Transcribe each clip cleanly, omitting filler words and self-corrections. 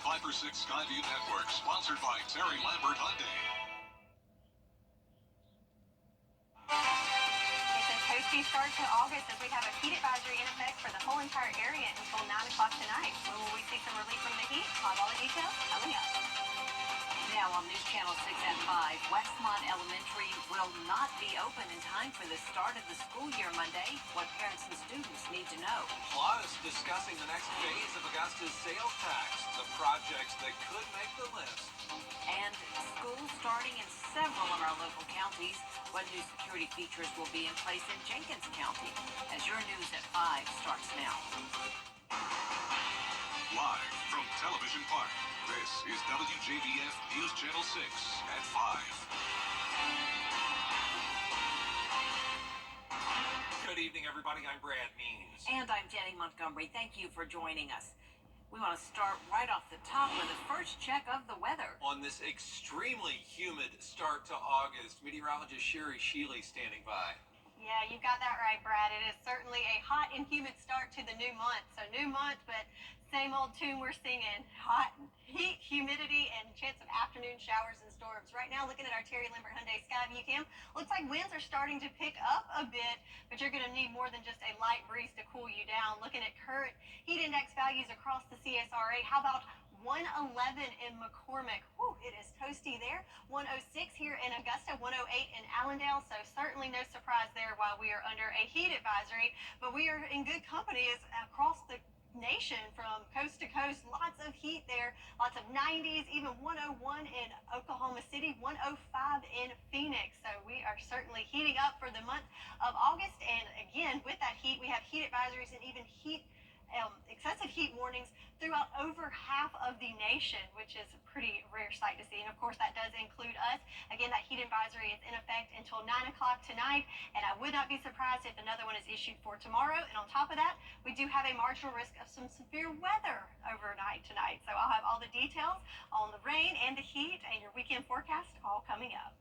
5x6 Skyview Network, sponsored by Terry Lambert Hyundai. It's a toasty start to August as we have a heat advisory in effect for the whole entire area until 9 o'clock tonight. When will we see some relief from the heat? I'll have all the details coming up. Now on News Channel 6 at 5, Westmont Elementary will not be open in time for the start of the school year Monday. What parents and students need to know. Plus, discussing the next phase of Augusta's sales tax, the projects that could make the list. And schools starting in several of our local counties. What new security features will be in place in Jenkins County? As your News at 5 starts now. Live from Television Park, this is WJBF News Channel 6 at 5. Good evening, everybody. I'm Brad Means. And I'm Jenny Montgomery. Thank you for joining us. We want to start right off the top with the first check of the weather. On this extremely humid start to August, meteorologist Sherry Shealy standing by. Yeah, you got that right, Brad. It is certainly a hot and humid start to the new month. So new month, but same old tune we're singing. Hot, heat, humidity, and chance of afternoon showers and storms. Right now, looking at our Terry Lambert Hyundai Skyview cam, looks like winds are starting to pick up a bit, but you're going to need more than just a light breeze to cool you down. Looking at current heat index values across the CSRA, how about 111 in McCormick? Whew, it is toasty there. 106 here in Augusta, 108 in Allendale, so certainly no surprise there while we are under a heat advisory, but we are in good company as across the nation from coast to coast. Lots of heat there, lots of 90s, even 101 in Oklahoma City, 105 in Phoenix. So we are certainly heating up for the month of August, and again with that heat we have heat advisories and even excessive heat warnings throughout over half of the nation, which is a pretty rare sight to see. And of course that does include us. Again, that heat advisory is in effect until 9 o'clock tonight, and I would not be surprised if another one is issued for tomorrow. And on top of that, we do have a marginal risk of some severe weather overnight tonight. So I'll have all the details on the rain and the heat and your weekend forecast all coming up.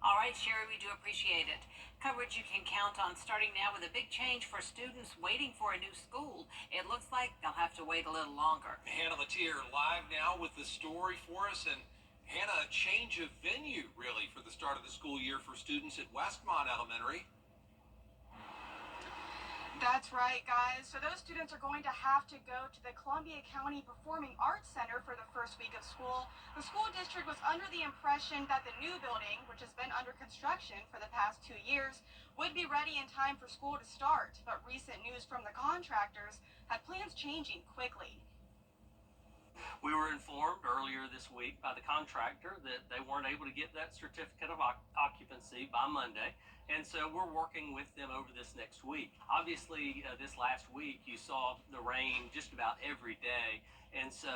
All right, Sherry, we do appreciate it. Coverage you can count on starting now with a big change for students waiting for a new school. It looks like they'll have to wait a little longer. Hannah Latier live now with the story for us. And Hannah, a change of venue really for the start of the school year for students at Westmont Elementary. That's right, guys. So those students are going to have to go to the Columbia County Performing Arts Center for the first week of school. The school district was under the impression that the new building, which has been under construction for the past 2 years, would be ready in time for school to start. But recent news from the contractors had plans changing quickly. We were informed earlier this week by the contractor that they weren't able to get that certificate of occupancy by Monday, and so we're working with them over this next week. Obviously, this last week you saw the rain just about every day, and so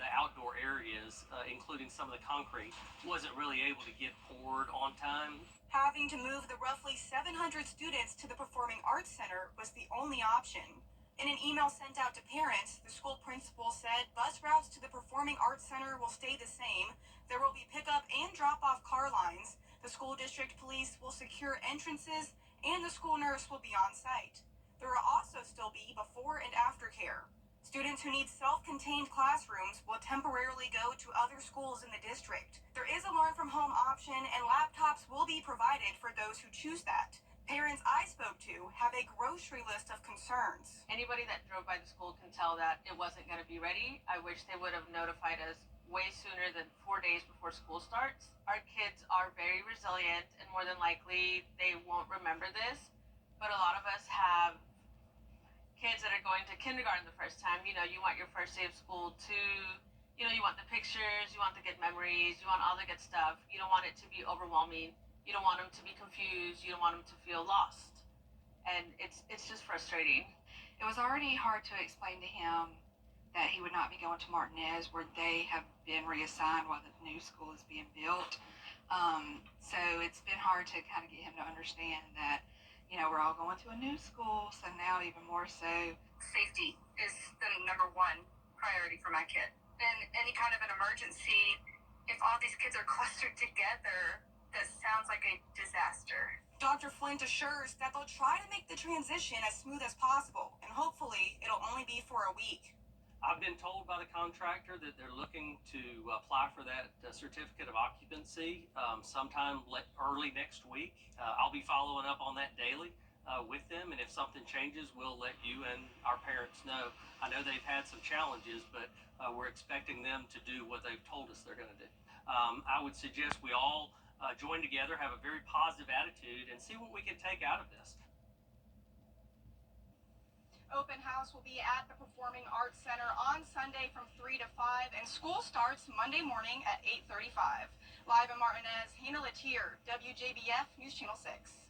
the outdoor areas, including some of the concrete, wasn't really able to get poured on time. Having to move the roughly 700 students to the Performing Arts Center was the only option. In an email sent out to parents, the school principal said bus routes to the Performing Arts Center will stay the same. There will be pickup and drop-off car lines. The school district police will secure entrances, and the school nurse will be on site. There will also still be before and after care. Students who need self-contained classrooms will temporarily go to other schools in the district. There is a learn-from-home option, and laptops will be provided for those who choose that. Parents I spoke to have a grocery list of concerns. Anybody that drove by the school can tell that it wasn't going to be ready. I wish they would have notified us way sooner than 4 days before school starts. Our kids are very resilient, and more than likely they won't remember this. But a lot of us have kids that are going to kindergarten the first time. You know, you want your first day of school to, you want the pictures, you want the good memories, you want all the good stuff. You don't want it to be overwhelming. You don't want them to be confused. You don't want them to feel lost. And it's just frustrating. It was already hard to explain to him that he would not be going to Martinez, where they have been reassigned while the new school is being built. So it's been hard to kind of get him to understand that, we're all going to a new school. So now even more so, Safety is the number one priority for my kid. In any kind of an emergency, if all these kids are clustered together, this sounds like a disaster. Dr. Flint assures that they'll try to make the transition as smooth as possible, and hopefully it'll only be for a week. I've been told by the contractor that they're looking to apply for that certificate of occupancy sometime early next week. I'll be following up on that daily with them, and if something changes, we'll let you and our parents know. I know they've had some challenges, but we're expecting them to do what they've told us they're going to do. I would suggest we all join together, have a very positive attitude, and see what we can take out of this. Open house will be at the Performing Arts Center on Sunday from 3 to 5, and school starts Monday morning at 8:35. Live in Martinez, Hannah Latier, WJBF News Channel 6.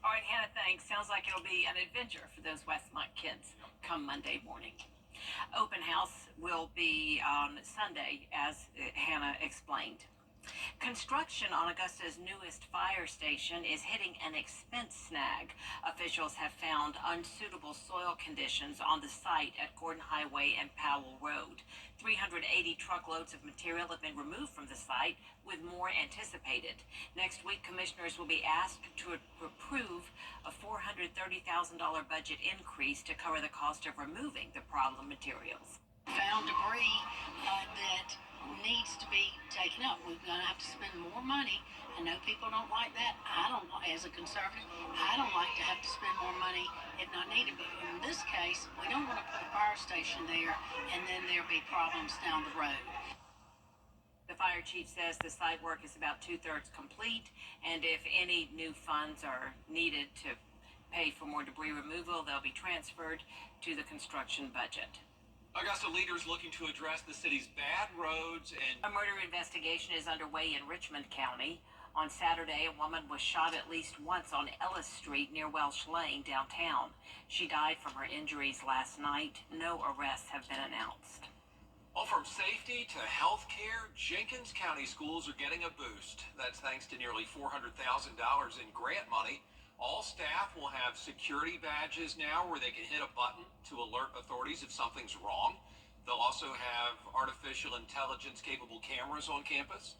All right, Hannah, thanks. Sounds like it'll be an adventure for those Westmont kids come Monday morning. Open house will be on Sunday, as Hannah explained. Construction on Augusta's newest fire station is hitting an expense snag. Officials have found unsuitable soil conditions on the site at Gordon Highway and Powell Road. 380 truckloads of material have been removed from the site, with more anticipated. Next week, commissioners will be asked to approve a $430,000 budget increase to cover the cost of removing the problem materials. Found debris that needs to be taken up. We're going to have to spend more money. I know people don't like that. I don't, as a conservative, I don't like to have to spend more money if not needed. But in this case, we don't want to put a fire station there and then there'll be problems down the road. The fire chief says the site work is about 2/3 complete, and if any new funds are needed to pay for more debris removal, they'll be transferred to the construction budget. Augusta leaders looking to address the city's bad roads and... A murder investigation is underway in Richmond County. On Saturday, a woman was shot at least once on Ellis Street near Welsh Lane downtown. She died from her injuries last night. No arrests have been announced. Well, from safety to health care, Jenkins County schools are getting a boost. That's thanks to nearly $400,000 in grant money. All staff will have security badges now where they can hit a button to alert authorities if something's wrong. They'll also have artificial intelligence capable cameras on campus.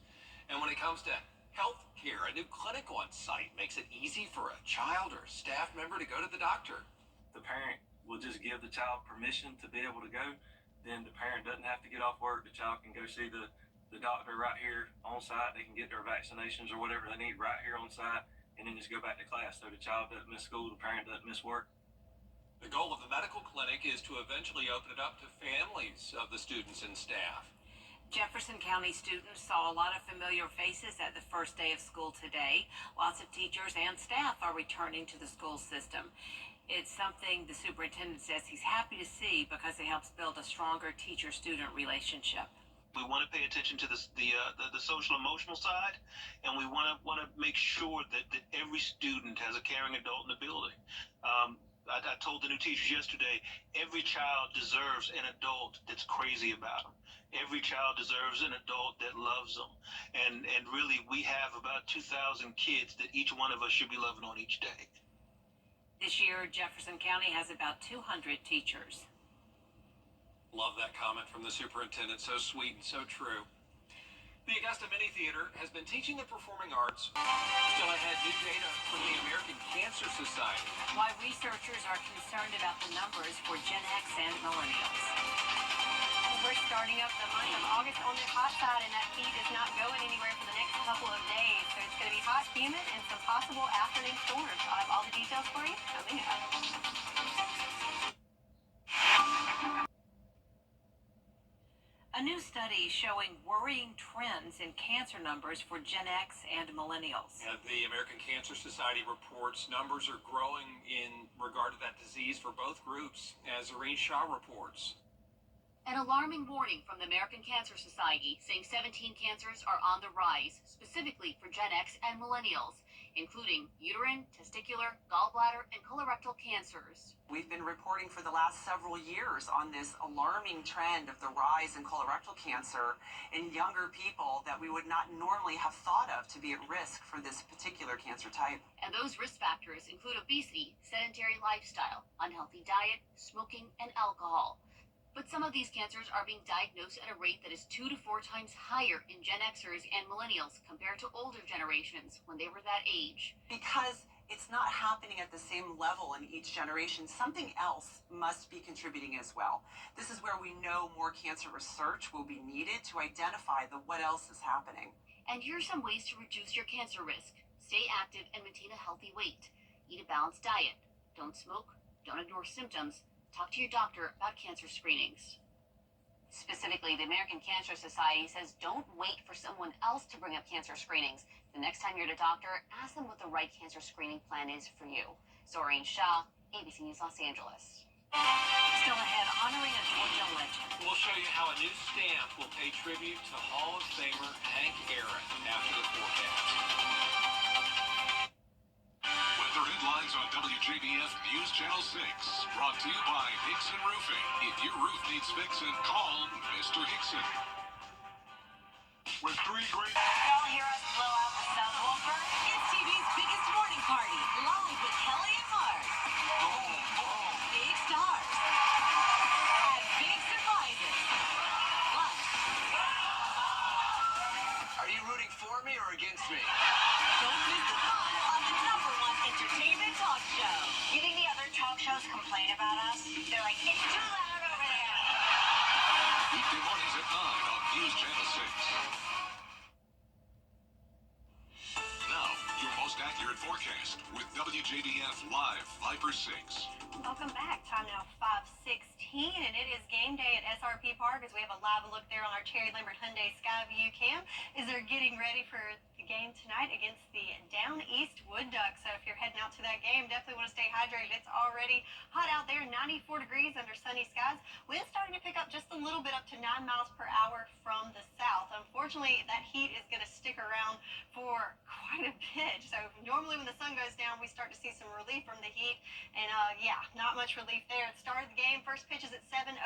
And when it comes to health care, a new clinic on site makes it easy for a child or staff member to go to the doctor. The parent will just give the child permission to be able to go. Then the parent doesn't have to get off work. The child can go see the doctor right here on site. They can get their vaccinations or whatever they need right here on site, and then just go back to class. So the child doesn't miss school, the parent doesn't miss work. The goal of the medical clinic is to eventually open it up to families of the students and staff. Jefferson County students saw a lot of familiar faces at the first day of school today. Lots of teachers and staff are returning to the school system. It's something the superintendent says he's happy to see because it helps build a stronger teacher-student relationship. We want to pay attention to the social emotional side, and we want to make sure that every student has a caring adult in the building. I told the new teachers yesterday, every child deserves an adult that's crazy about them. Every child deserves an adult that loves them. And really, we have about 2,000 kids that each one of us should be loving on each day. This year, Jefferson County has about 200 teachers. Love that comment from the superintendent. So sweet and so true. The Augusta Mini Theater has been teaching the performing arts. Still ahead, new data from the American Cancer Society. Why researchers are concerned about the numbers for Gen X and millennials. We're starting up the month of August on the hot side, and that heat is not going anywhere for the next couple of days. So it's going to be hot, humid, and some possible afternoon storms. I'll have all the details for you coming up. A new study showing worrying trends in cancer numbers for Gen X and millennials. The American Cancer Society reports numbers are growing in regard to that disease for both groups, as Irene Shaw reports. An alarming warning from the American Cancer Society saying 17 cancers are on the rise, specifically for Gen X and millennials, including uterine, testicular, gallbladder, and colorectal cancers. We've been reporting for the last several years on this alarming trend of the rise in colorectal cancer in younger people that we would not normally have thought of to be at risk for this particular cancer type. And those risk factors include obesity, sedentary lifestyle, unhealthy diet, smoking, and alcohol. But some of these cancers are being diagnosed at a rate that is 2 to 4 times higher in Gen Xers and millennials compared to older generations when they were that age. Because it's not happening at the same level in each generation. Something else must be contributing as well. This is where we know more cancer research will be needed to identify what else is happening. And here are some ways to reduce your cancer risk. Stay active and maintain a healthy weight. Eat a balanced diet. Don't smoke. Don't ignore symptoms. Talk to your doctor about cancer screenings. Specifically, the American Cancer Society says don't wait for someone else to bring up cancer screenings. The next time you're at a doctor, ask them what the right cancer screening plan is for you. Zoreen Shah, ABC News Los Angeles. Still ahead, honoring a Georgia legend. We'll show you how a new stamp will pay tribute to Hall of Famer Hank Aaron after the forecast. Weather headlines on WJBF News Channel 6. Brought to you by Hickson Roofing. If your roof needs fixing, call Mr. Hickson. With three great... Y'all hear us blow out the subwoofer? It's TV's biggest morning party, live with Kelly and Mark. Big stars. And big surprises. Plus... Are you rooting for me or against me? Don't miss the fun on the #1 entertainment talk show. You think the other talk shows complain about us? They're like, it's too loud over there. Weekday mornings at 9 on News Channel 6. Now, your most accurate forecast with WJBF Live Viper 6. Welcome back. Time now 5:16, and it is game day at SRP Park as we have a live look there on our Terry Lambert Hyundai Skyview cam as they're getting ready for the game tonight against the Down East Wood Ducks. So if you're heading out to that game, definitely want to stay hydrated. It's already hot out there, 94 degrees under sunny skies. Wind's starting to pick up just a little bit, up to 9 miles per hour from the south. Unfortunately, that heat is going to stick around for quite a bit. So normally when the sun goes down, we start to see some relief from the heat, and yeah, not much relief there. At the start of the game, first pitch is at 7:05,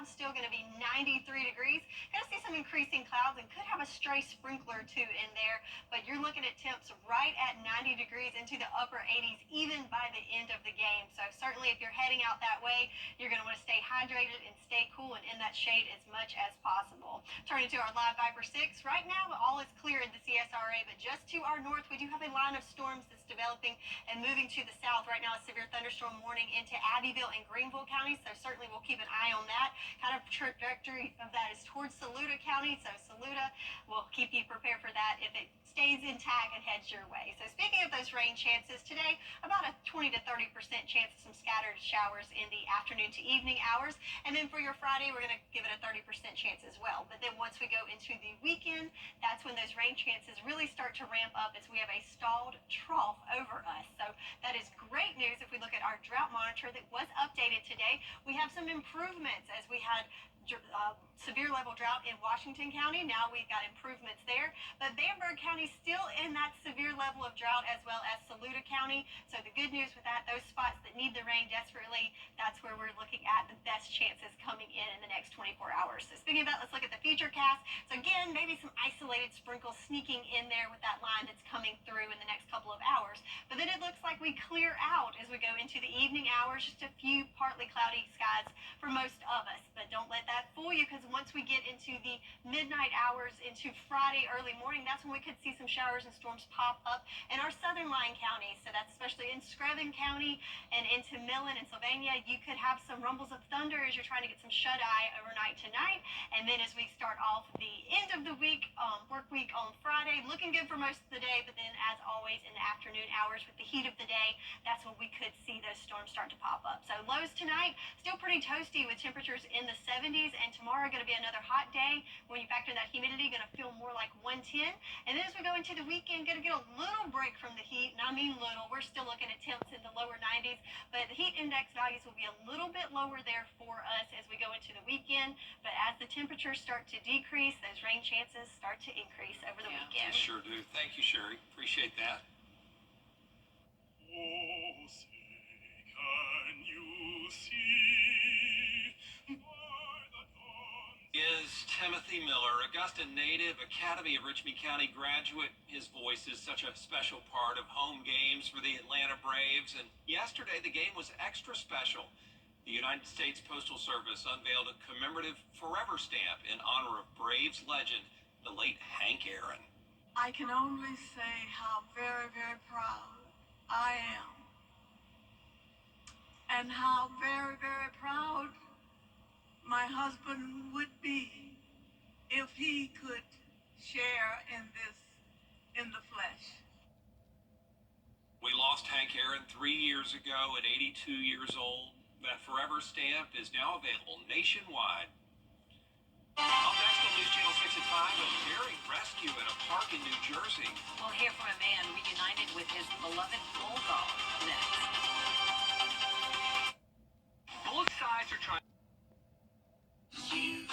still going to be 93 degrees. Going to see some increasing clouds and could have a stray sprinkler or two in there, but you're looking at temps right at 90 degrees into the upper 80s even by the end of the game. So certainly if you're heading out that way, you're going to want to stay hydrated and stay cool and in that shade as much as possible. Turning to our live Viper 6, right now all is clear in the CSRA, but just to our north we do have a line of storms that's developing and moving to the south. Right now a severe thunderstorm warning into Abbeville and Greenville counties, so certainly we'll keep an eye on that. Kind of trajectory of that is towards Saluda County, so Saluda will keep you prepared for that if it stays intact and heads your way. So speaking of those rain chances, today about a 20 to 30% chance of some scattered showers in the afternoon to evening hours, and then for your Friday we're going to give it a 30% chance as well. But then once we go into the weekend, that's when those rain chances really start to ramp up as we have a stalled trough over us. So that is great news. If we look at our drought monitor that was updated today, we have some improvements as we had severe level drought in Washington County. Now we've got improvements there, but Bamberg County still in that severe level of drought, as well as Saluda County. So the good news with that, those spots that need the rain desperately, that's where we're looking at the best chances coming in the next 24 hours. So speaking of that, let's look at the future cast. So again, maybe some isolated sprinkles sneaking in there with that line that's coming through in the next couple of hours, but then it looks like we clear out as we go into the evening hours. Just a few partly cloudy skies for most of us, but don't let that fool you, because once we get into the midnight hours into Friday early morning, that's when we could see some showers and storms pop up in our southern line counties. So that's especially in Screven County and into Millen and Sylvania. You could have some rumbles of thunder as you're trying to get some shut-eye overnight tonight. And then as we start off the end of the week, work week on Friday, looking good for most of the day, but then as always in the afternoon hours with the heat of the day, that's when we could see those storms start to pop up. So lows tonight, still pretty toasty with temperatures in the 70s, and tomorrow going to be another hot day. When you factor in that humidity, going to feel more like 110. And then as we go into the weekend, going to get a little break from the heat, and I mean little. We're still looking at temps in the lower 90s, but the heat index values will be a little bit lower there for us as we go into the weekend. But as the temperatures start to decrease, those rain chances start to increase over the weekend. They sure do. Thank you, Sherry. Appreciate that. Oh, say, can you see by the dawn's Is Timothy Miller, Augusta native, Academy of Richmond County graduate. His voice is such a special part of home games for the Atlanta Braves, and yesterday the game was extra special. The United States Postal Service unveiled a commemorative forever stamp in honor of Braves legend, the late Hank Aaron. I can only say how very, very proud I am. And how very, very proud my husband would be if he could share in this in the flesh. We lost Hank Aaron 3 years ago at 82 years old. That forever stamp is now available nationwide. Up next on News Channel 6 at 5, a daring rescue at a park in New Jersey. We'll hear from a man reunited with his beloved bulldog next. Both sides are trying. You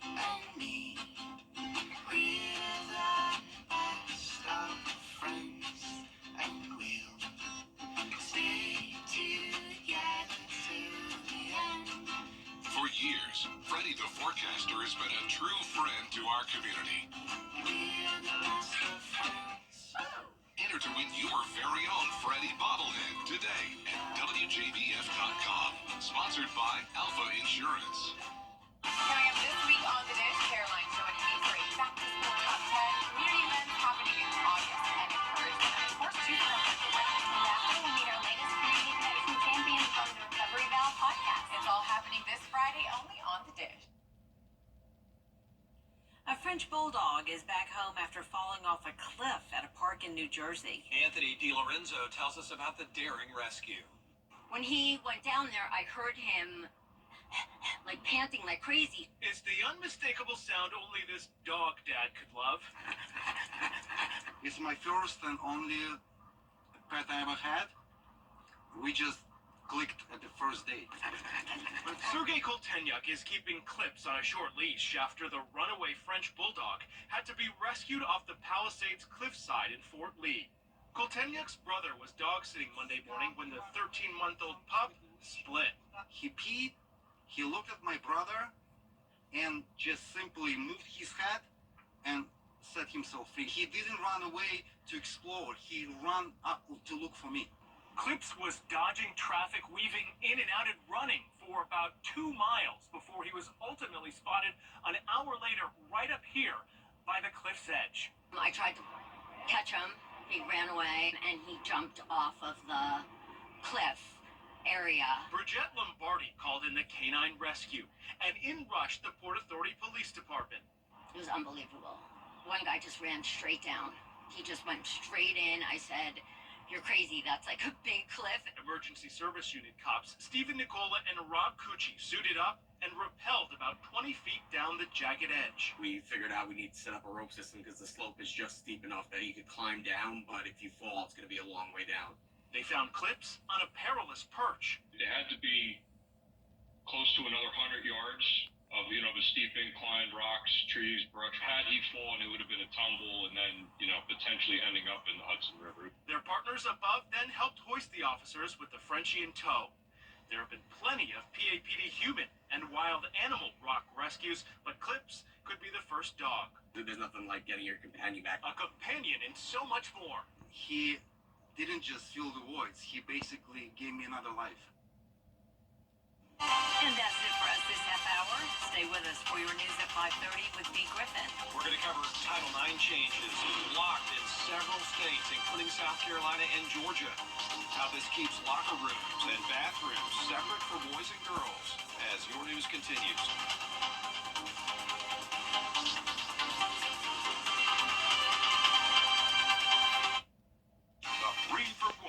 and me, we're the best of friends, and we'll stay together till the end. For years, Freddie the Forecaster has been a true friend to our community. We're the best of friends. Enter to win your very own Freddie bobblehead today at WJBF.com. Sponsored by Alpha Insurance. Coming up this week on The Dish, Caroline joining me for a back-to-school top 10 community events happening in August and encouragement. And of course, choose from and after we meet our latest community medicine champion from the Recovery Valve podcast. It's all happening this Friday only on The Dish. A French bulldog is back home after falling off a cliff at a park in New Jersey. Anthony DiLorenzo tells us about the daring rescue. When he went down there, I heard him like panting like crazy. It's the unmistakable sound only this dog dad could love. It's my first and only pet I ever had. We just clicked at the first date. But Sergei Koltenyuk is keeping Clips on a short leash after the runaway French bulldog had to be rescued off the Palisades cliffside in Fort Lee. Koltenyuk's brother was dog sitting Monday morning when the 13-month-old pup split. He peed, he looked at my brother, and just simply moved his head and set himself free. He didn't run away to explore, he ran up to look for me. Clips was dodging traffic, weaving in and out and running for about 2 miles before he was ultimately spotted an hour later right up here by the cliff's edge. I tried to catch him. He ran away and he jumped off of the cliff area. Bridget Lombardi called in the canine rescue, and in rushed the Port Authority Police Department. It was unbelievable. One guy just ran straight down. He just went straight in. I said, "You're crazy. That's like a big cliff." Emergency Service Unit cops Stephen Nicola and Rob Cucci suited up and rappelled about 20 feet down the jagged edge. We figured out we need to set up a rope system because the slope is just steep enough that you could climb down, but if you fall, it's going to be a long way down. They found Clips on a perilous perch. It had to be close to another 100 yards of, the steep incline, rocks, trees, brush. Had he fallen, it would have been a tumble and then, potentially ending up in the Hudson River. Their partners above then helped hoist the officers with the Frenchie in tow. There have been plenty of PAPD human and wild animal rock rescues, but Clips could be the first dog. There's nothing like getting your companion back. A companion and so much more. He didn't just fill the voids, he basically gave me another life. And that's it for us this half hour. Stay with us for your news at 5:30 with B. Griffin. We're going to cover Title IX changes blocked in several states, including South Carolina and Georgia. How this keeps locker rooms and bathrooms separate for boys and girls as your news continues.